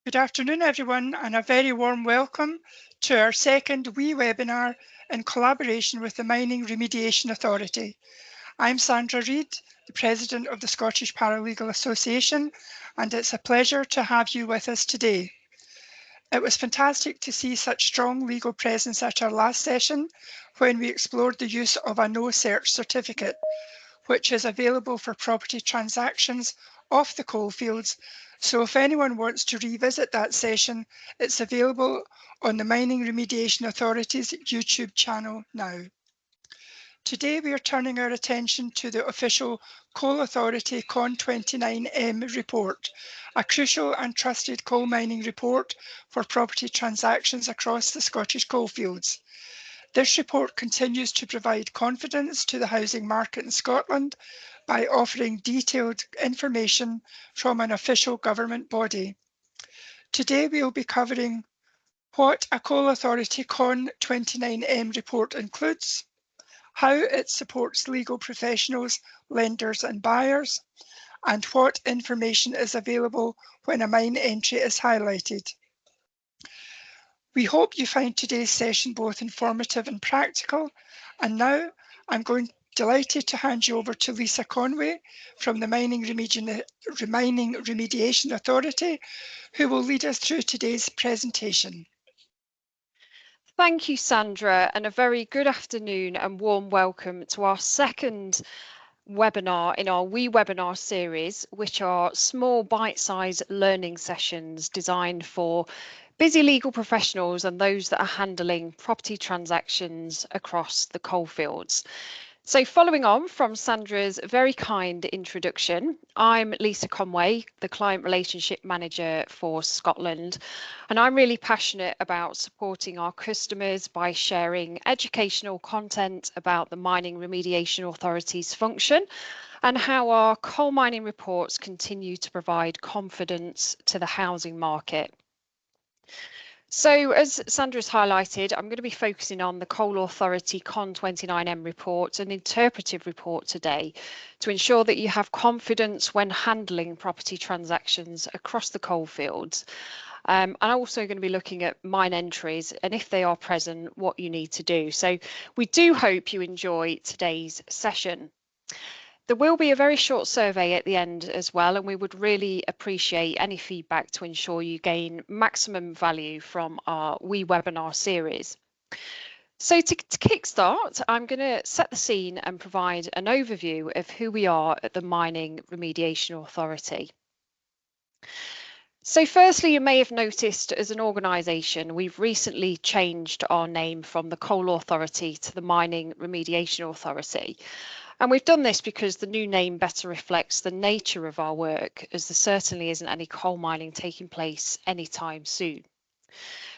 Good afternoon, everyone, and a very warm welcome to our second webinar in collaboration with the Mining Remediation Authority. I'm Sandra Reid, the President of the Scottish Paralegal Association, and it's a pleasure to have you with us today. It was fantastic to see such strong legal presence at our last session when we explored the use of a no search certificate, which is available for property transactions off the coalfields. So if anyone wants to revisit that session, it's available on the Mining Remediation Authority's YouTube channel now. Today we are turning our attention to the official Coal Authority CON29M report, a crucial and trusted coal mining report for property transactions across the Scottish coalfields. This report continues to provide confidence to the housing market in Scotland by offering detailed information from an official government body. Today we will be covering what a Coal Authority CON29M report includes, how it supports legal professionals, lenders and buyers, and what information is available when a mine entry is highlighted. We hope you find today's session both informative and practical. And now I'm delighted to hand you over to Lisa Conway from the Mining Remediation Authority, who will lead us through today's presentation. Thank you, Sandra, and a very good afternoon and warm welcome to our second webinar in our webinar series, which are small bite-sized learning sessions designed for busy legal professionals and those that are handling property transactions across the coalfields. So following on from Sandra's very kind introduction, I'm Lisa Conway, the Client Relationship Manager for Scotland, and I'm really passionate about supporting our customers by sharing educational content about the Mining Remediation Authority's function and how our coal mining reports continue to provide confidence to the housing market. So as Sandra's highlighted, I'm going to be focusing on the Coal Authority CON29M report, an interpretive report today, to ensure that you have confidence when handling property transactions across the coalfields. I'm also going to be looking at mine entries and if they are present, what you need to do. So we do hope you enjoy today's session. There will be a very short survey at the end as well, and we would really appreciate any feedback to ensure you gain maximum value from our webinar series. So to kickstart, I'm going to set the scene and provide an overview of who we are at the Mining Remediation Authority. So firstly, you may have noticed as an organisation, we've recently changed our name from the Coal Authority to the Mining Remediation Authority. And we've done this because the new name better reflects the nature of our work, as there certainly isn't any coal mining taking place anytime soon.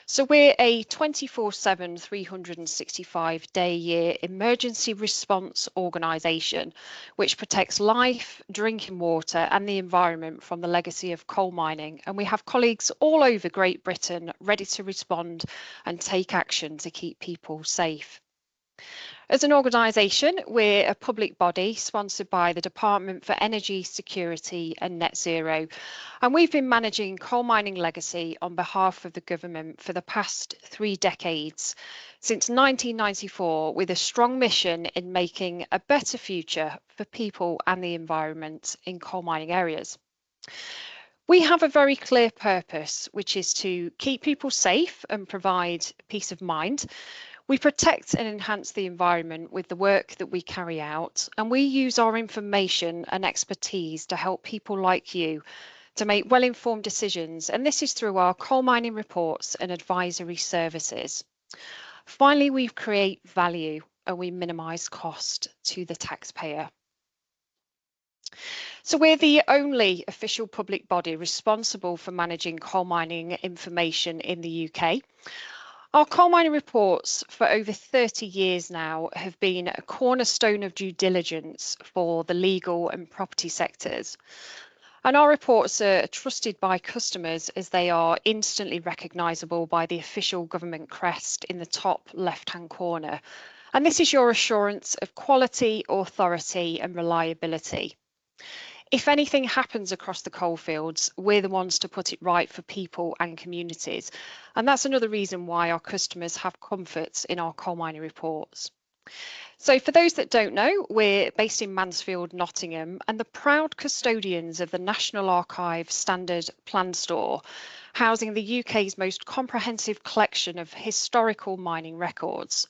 So we're a 24/7, 365-day-a-year emergency response organisation, which protects life, drinking water and the environment from the legacy of coal mining. And we have colleagues all over Great Britain ready to respond and take action to keep people safe. As an organisation, we're a public body sponsored by the Department for Energy Security and Net Zero, and we've been managing coal mining legacy on behalf of the government for the past 3 decades, since 1994, with a strong mission in making a better future for people and the environment in coal mining areas. We have a very clear purpose, which is to keep people safe and provide peace of mind. We protect and enhance the environment with the work that we carry out, and we use our information and expertise to help people like you to make well-informed decisions, and this is through our coal mining reports and advisory services. Finally, we create value and we minimise cost to the taxpayer. So we're the only official public body responsible for managing coal mining information in the UK. Our coal mining reports for over 30 years now have been a cornerstone of due diligence for the legal and property sectors. And our reports are trusted by customers as they are instantly recognisable by the official government crest in the top left-hand corner. And this is your assurance of quality, authority and reliability. If anything happens across the coalfields, we're the ones to put it right for people and communities. And that's another reason why our customers have comfort in our coal mining reports. So for those that don't know, we're based in Mansfield, Nottingham, and the proud custodians of the National Archives Standard Plan Store, housing the UK's most comprehensive collection of historical mining records.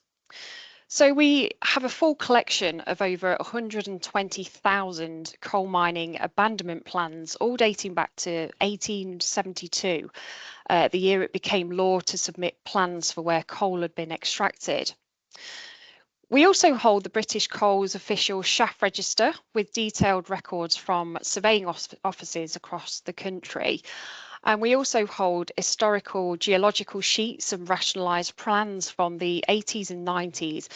So we have a full collection of over 120,000 coal mining abandonment plans, all dating back to 1872, the year it became law to submit plans for where coal had been extracted. We also hold the British Coal's official shaft register with detailed records from surveying offices across the country. And we also hold historical geological sheets and rationalised plans from the 80s and 90s.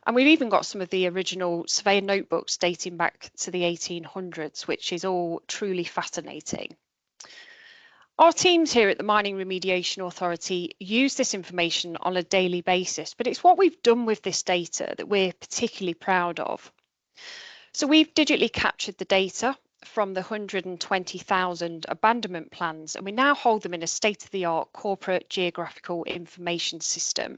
And we've even got some of the original surveyor notebooks dating back to the 1800s, which is all truly fascinating. Our teams here at the Mining Remediation Authority use this information on a daily basis, but it's what we've done with this data that we're particularly proud of. So we've digitally captured the data from the 120,000 abandonment plans, and we now hold them in a state-of-the-art corporate geographical information system.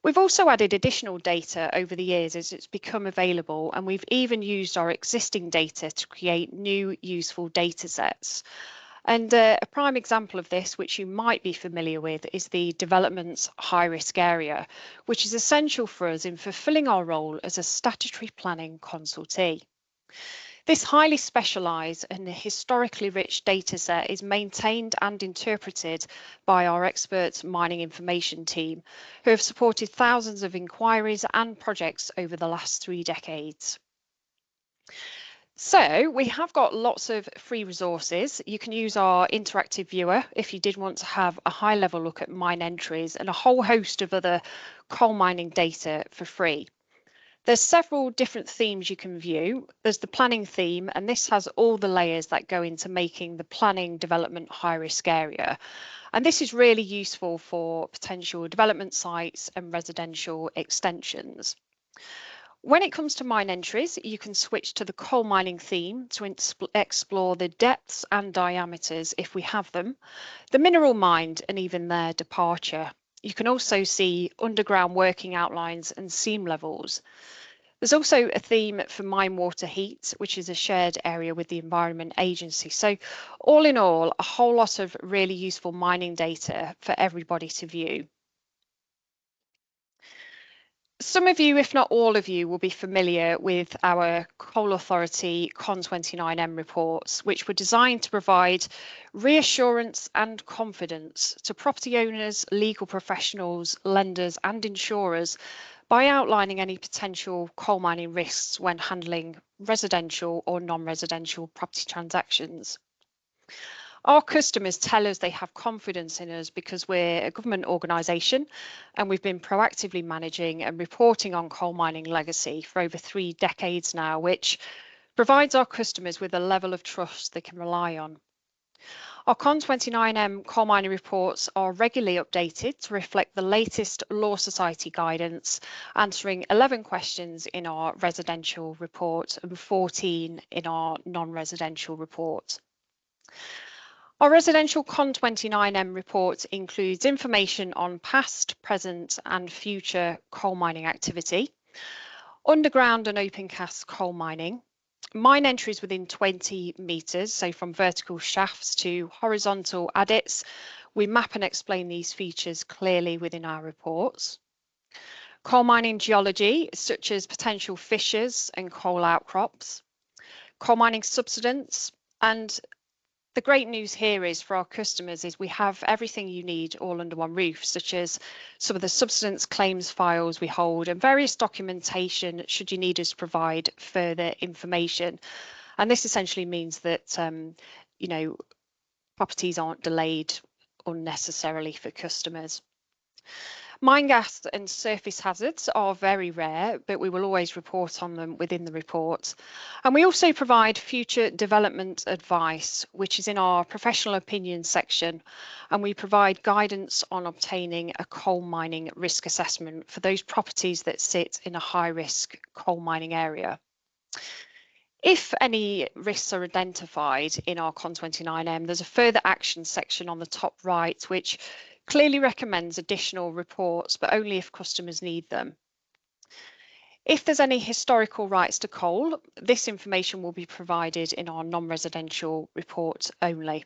We've also added additional data over the years as it's become available, and we've even used our existing data to create new useful data sets. And a prime example of this, which you might be familiar with, is the development's high-risk area, which is essential for us in fulfilling our role as a statutory planning consultee. This highly specialised and historically rich data set is maintained and interpreted by our expert mining information team, who have supported thousands of inquiries and projects over the last 3 decades. So we have got lots of free resources. You can use our interactive viewer if you did want to have a high level look at mine entries and a whole host of other coal mining data for free. There's several different themes you can view. There's the planning theme, and this has all the layers that go into making the planning development high risk area. And this is really useful for potential development sites and residential extensions. When it comes to mine entries, you can switch to the coal mining theme to explore the depths and diameters, if we have them, the mineral mined and even their departure. You can also see underground working outlines and seam levels. There's also a theme for mine water heat, which is a shared area with the Environment Agency. So all in all, a whole lot of really useful mining data for everybody to view. Some of you, if not all of you, will be familiar with our Coal Authority CON29M reports, which were designed to provide reassurance and confidence to property owners, legal professionals, lenders and insurers by outlining any potential coal mining risks when handling residential or non-residential property transactions. Our customers tell us they have confidence in us because we're a government organisation and we've been proactively managing and reporting on coal mining legacy for over 3 decades now, which provides our customers with a level of trust they can rely on. Our CON29M coal mining reports are regularly updated to reflect the latest Law Society guidance, answering 11 questions in our residential report and 14 in our non-residential report. Our residential CON29M report includes information on past, present and future coal mining activity, underground and open cast coal mining, mine entries within 20 metres, so from vertical shafts to horizontal adits. We map and explain these features clearly within our reports. Coal mining geology, such as potential fissures and coal outcrops, coal mining subsidence, and the great news here is for our customers is we have everything you need all under one roof, such as some of the subsidence claims files we hold and various documentation should you need us to provide further information. And this essentially means that, you know, properties aren't delayed unnecessarily for customers. Mine gas and surface hazards are very rare, but we will always report on them within the report. And we also provide future development advice, which is in our professional opinion section. And we provide guidance on obtaining a coal mining risk assessment for those properties that sit in a high risk coal mining area. If any risks are identified in our CON29M, there's a further action section on the top right, which clearly recommends additional reports, but only if customers need them. If there's any historical rights to coal, this information will be provided in our non-residential report only.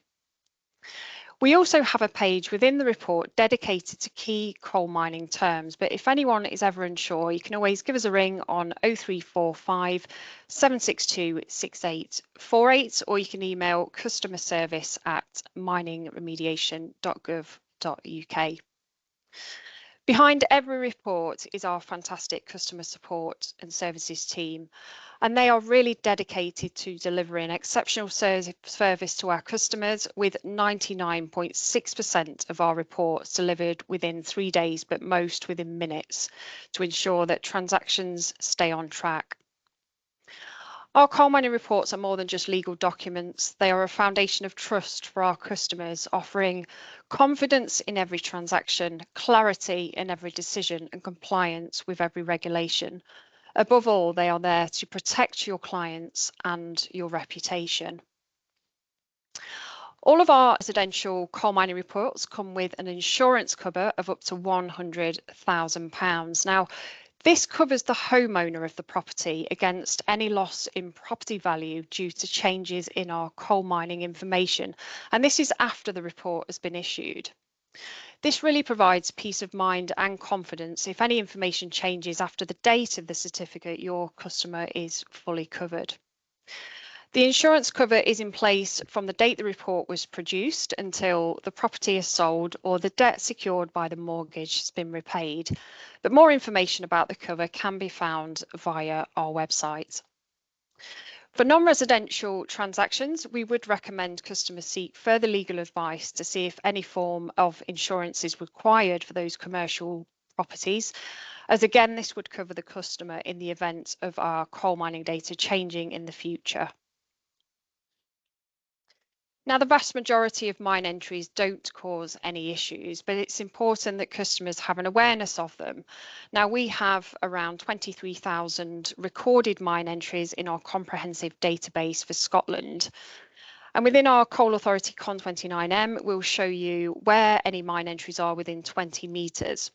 We also have a page within the report dedicated to key coal mining terms, but if anyone is ever unsure, you can always give us a ring on 0345 762 6848, or you can email customerservice@miningremediation.gov.uk. Behind every report is our fantastic customer support and services team, and they are really dedicated to delivering exceptional service to our customers, with 99.6% of our reports delivered within 3 days, but most within minutes, to ensure that transactions stay on track. Our coal mining reports are more than just legal documents. They are a foundation of trust for our customers, offering confidence in every transaction, clarity in every decision, and compliance with every regulation. Above all, they are there to protect your clients and your reputation. All of our residential coal mining reports come with an insurance cover of up to £100,000. Now, this covers the homeowner of the property against any loss in property value due to changes in our coal mining information, and this is after the report has been issued. This really provides peace of mind and confidence. If any information changes after the date of the certificate, your customer is fully covered. The insurance cover is in place from the date the report was produced until the property is sold or the debt secured by the mortgage has been repaid. But more information about the cover can be found via our website. For non-residential transactions, we would recommend customers seek further legal advice to see if any form of insurance is required for those commercial properties, as again, this would cover the customer in the event of our coal mining data changing in the future. Now, the vast majority of mine entries don't cause any issues, but it's important that customers have an awareness of them. Now, we have around 23,000 recorded mine entries in our comprehensive database for Scotland. And within our Coal Authority CON29M, we'll show you where any mine entries are within 20 metres.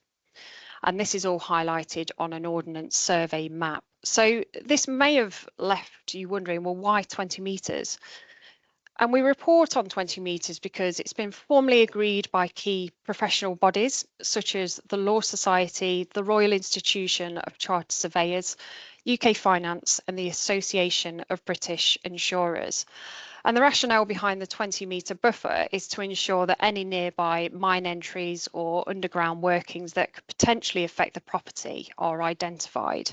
And this is all highlighted on an ordnance survey map. So this may have left you wondering, well, why 20 metres? And we report on 20 metres because it's been formally agreed by key professional bodies such as the Law Society, the Royal Institution of Chartered Surveyors, UK Finance and the Association of British Insurers. And the rationale behind the 20-metre buffer is to ensure that any nearby mine entries or underground workings that could potentially affect the property are identified.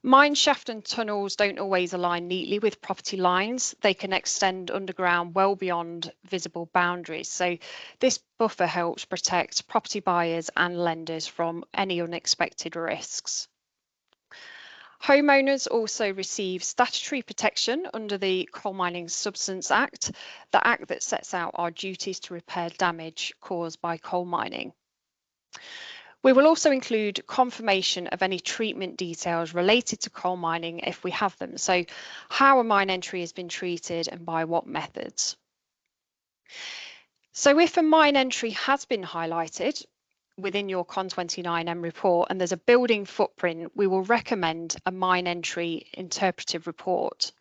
Mine shaft and tunnels don't always align neatly with property lines. They can extend underground well beyond visible boundaries. So this buffer helps protect property buyers and lenders from any unexpected risks. Homeowners also receive statutory protection under the Coal Mining Substance Act, the act that sets out our duties to repair damage caused by coal mining. We will also include confirmation of any treatment details related to coal mining if we have them. So how a mine entry has been treated and by what methods. So if a mine entry has been highlighted within your CON29M report and there's a building footprint, we will recommend a mine entry interpretive report.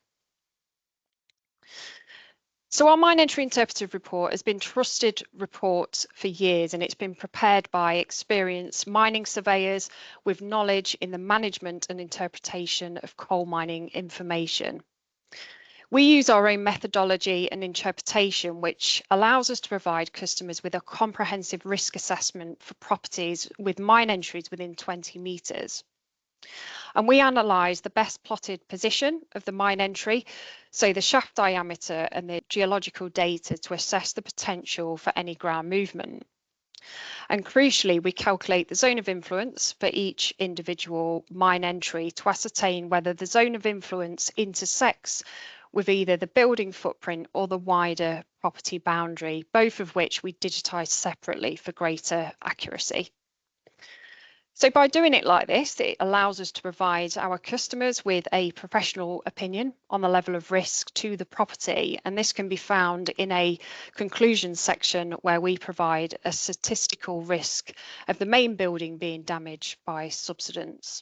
So our Mine Entry Interpretive Report has been trusted report for years, and it's been prepared by experienced mining surveyors with knowledge in the management and interpretation of coal mining information. We use our own methodology and interpretation, which allows us to provide customers with a comprehensive risk assessment for properties with mine entries within 20 metres. And we analyse the best plotted position of the mine entry, so the shaft diameter and the geological data to assess the potential for any ground movement. And crucially, we calculate the zone of influence for each individual mine entry to ascertain whether the zone of influence intersects with either the building footprint or the wider property boundary, both of which we digitise separately for greater accuracy. So by doing it like this, it allows us to provide our customers with a professional opinion on the level of risk to the property. And this can be found in a conclusions section where we provide a statistical risk of the main building being damaged by subsidence.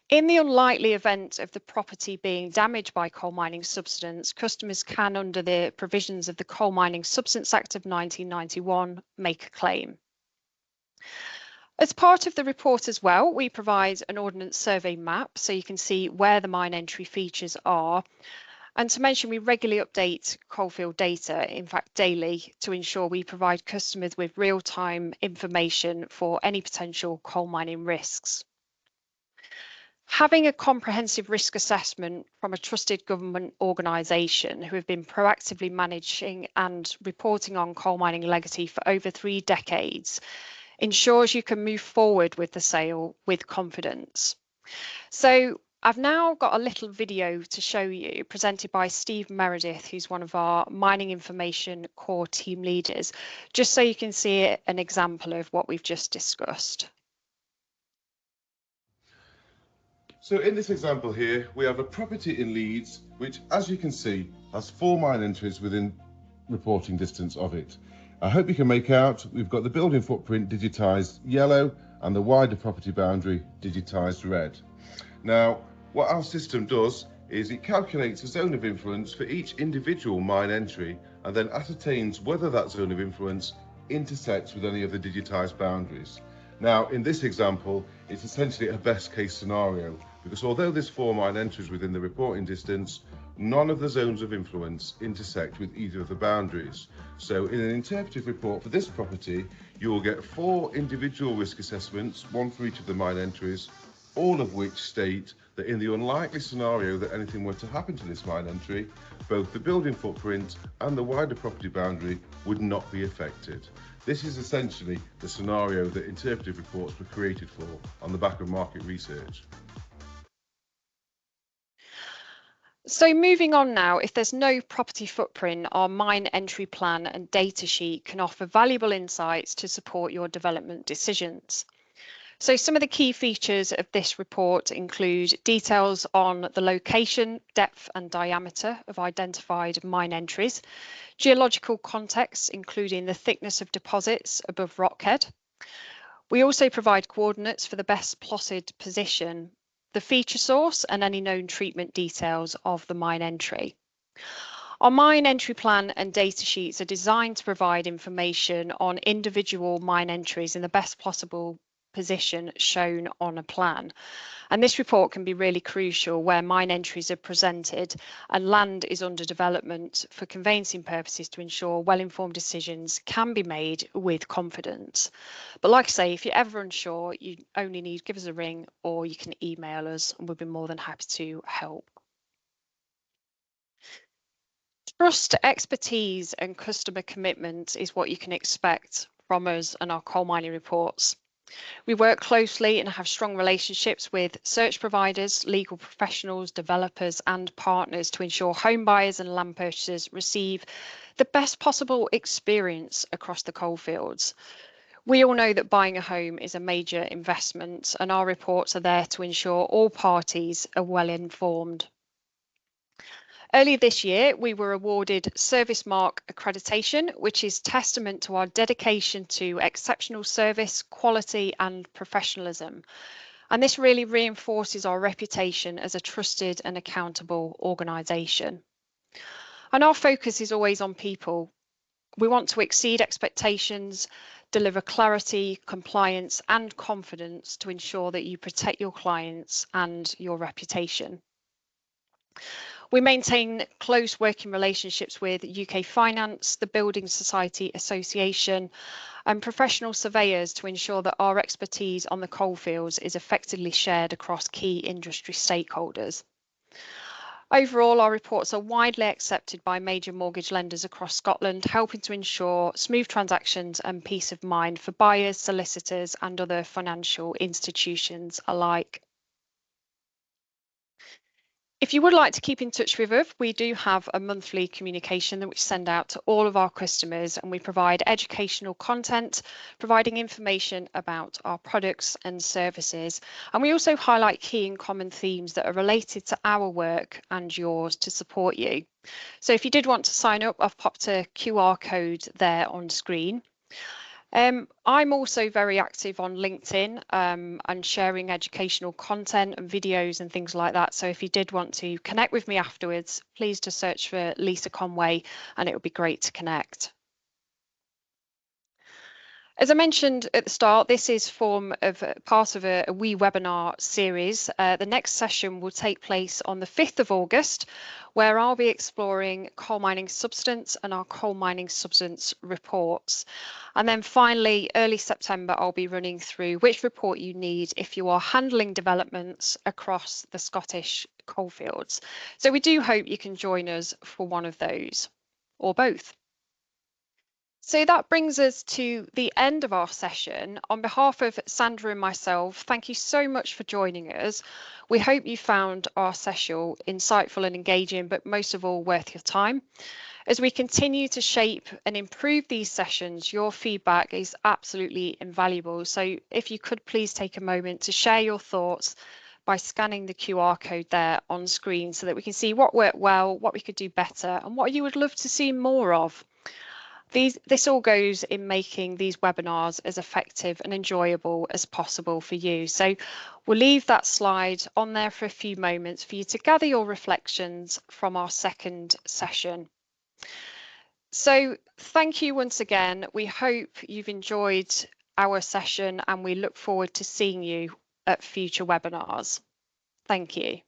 In the unlikely event of the property being damaged by coal mining subsidence, customers can, under the provisions of the Coal Mining Subsidence Act of 1991, make a claim. As part of the report as well, we provide an ordnance survey map so you can see where the mine entry features are. And to mention, we regularly update coalfield data, in fact daily, to ensure we provide customers with real-time information for any potential coal mining risks. Having a comprehensive risk assessment from a trusted government organisation who have been proactively managing and reporting on coal mining legacy for over 3 decades ensures you can move forward with the sale with confidence. So I've now got a little video to show you presented by Steve Meredith, who's one of our mining information core team leaders, just so you can see an example of what we've just discussed. So in this example here, we have a property in Leeds, which, as you can see, has 4 mine entries within reporting distance of it. I hope you can make out we've got the building footprint digitised yellow and the wider property boundary digitised red. Now, what our system does is it calculates a zone of influence for each individual mine entry and then ascertains whether that zone of influence intersects with any of the digitised boundaries. Now, in this example, it's essentially a best case scenario because although there's 4 mine entries within the reporting distance, none of the zones of influence intersect with either of the boundaries. So in an interpretive report for this property, you will get 4 individual risk assessments, 1 for each of the mine entries, all of which state that in the unlikely scenario that anything were to happen to this mine entry, both the building footprint and the wider property boundary would not be affected. This is essentially the scenario that interpretive reports were created for on the back of market research. So moving on now, if there's no property footprint, our mine entry plan and data sheet can offer valuable insights to support your development decisions. So some of the key features of this report include details on the location, depth and diameter of identified mine entries, geological context, including the thickness of deposits above rockhead. We also provide coordinates for the best plotted position, the feature source and any known treatment details of the mine entry. Our mine entry plan and data sheets are designed to provide information on individual mine entries in the best possible position shown on a plan. And this report can be really crucial where mine entries are presented and land is under development for conveyancing purposes to ensure well-informed decisions can be made with confidence. But like I say, if you're ever unsure, you only need to give us a ring or you can email us and we'll be more than happy to help. Trust, expertise and customer commitment is what you can expect from us and our coal mining reports. We work closely and have strong relationships with search providers, legal professionals, developers and partners to ensure home buyers and land purchasers receive the best possible experience across the coalfields. We all know that buying a home is a major investment and our reports are there to ensure all parties are well informed. Earlier this year, we were awarded Service Mark accreditation, which is testament to our dedication to exceptional service, quality and professionalism. And this really reinforces our reputation as a trusted and accountable organisation. And our focus is always on people. We want to exceed expectations, deliver clarity, compliance and confidence to ensure that you protect your clients and your reputation. We maintain close working relationships with UK Finance, the Building Society Association and professional surveyors to ensure that our expertise on the coalfields is effectively shared across key industry stakeholders. Overall, our reports are widely accepted by major mortgage lenders across Scotland, helping to ensure smooth transactions and peace of mind for buyers, solicitors and other financial institutions alike. If you would like to keep in touch with us, we do have a monthly communication that we send out to all of our customers, and we provide educational content, providing information about our products and services. And we also highlight key and common themes that are related to our work and yours to support you. So if you did want to sign up, I've popped a QR code there on screen. I'm also very active on LinkedIn and sharing educational content and videos and things like that. So if you did want to connect with me afterwards, please just search for Lisa Conway and it would be great to connect. As I mentioned at the start, this is part of a wee webinar series. The next session will take place on the 5th of August, where I'll be exploring coal mining substance and our coal mining substance reports. And then finally, early September, I'll be running through which report you need if you are handling developments across the Scottish coalfields. So we do hope you can join us for one of those, or both. So that brings us to the end of our session. On behalf of Sandra and myself, thank you so much for joining us. We hope you found our session insightful and engaging, but most of all worth your time. As we continue to shape and improve these sessions, your feedback is absolutely invaluable. So if you could please take a moment to share your thoughts by scanning the QR code there on screen so that we can see what worked well, what we could do better, and what you would love to see more of. This all goes in making these webinars as effective and enjoyable as possible for you. So we'll leave that slide on there for a few moments for you to gather your reflections from our second session. So thank you once again. We hope you've enjoyed our session and we look forward to seeing you at future webinars. Thank you.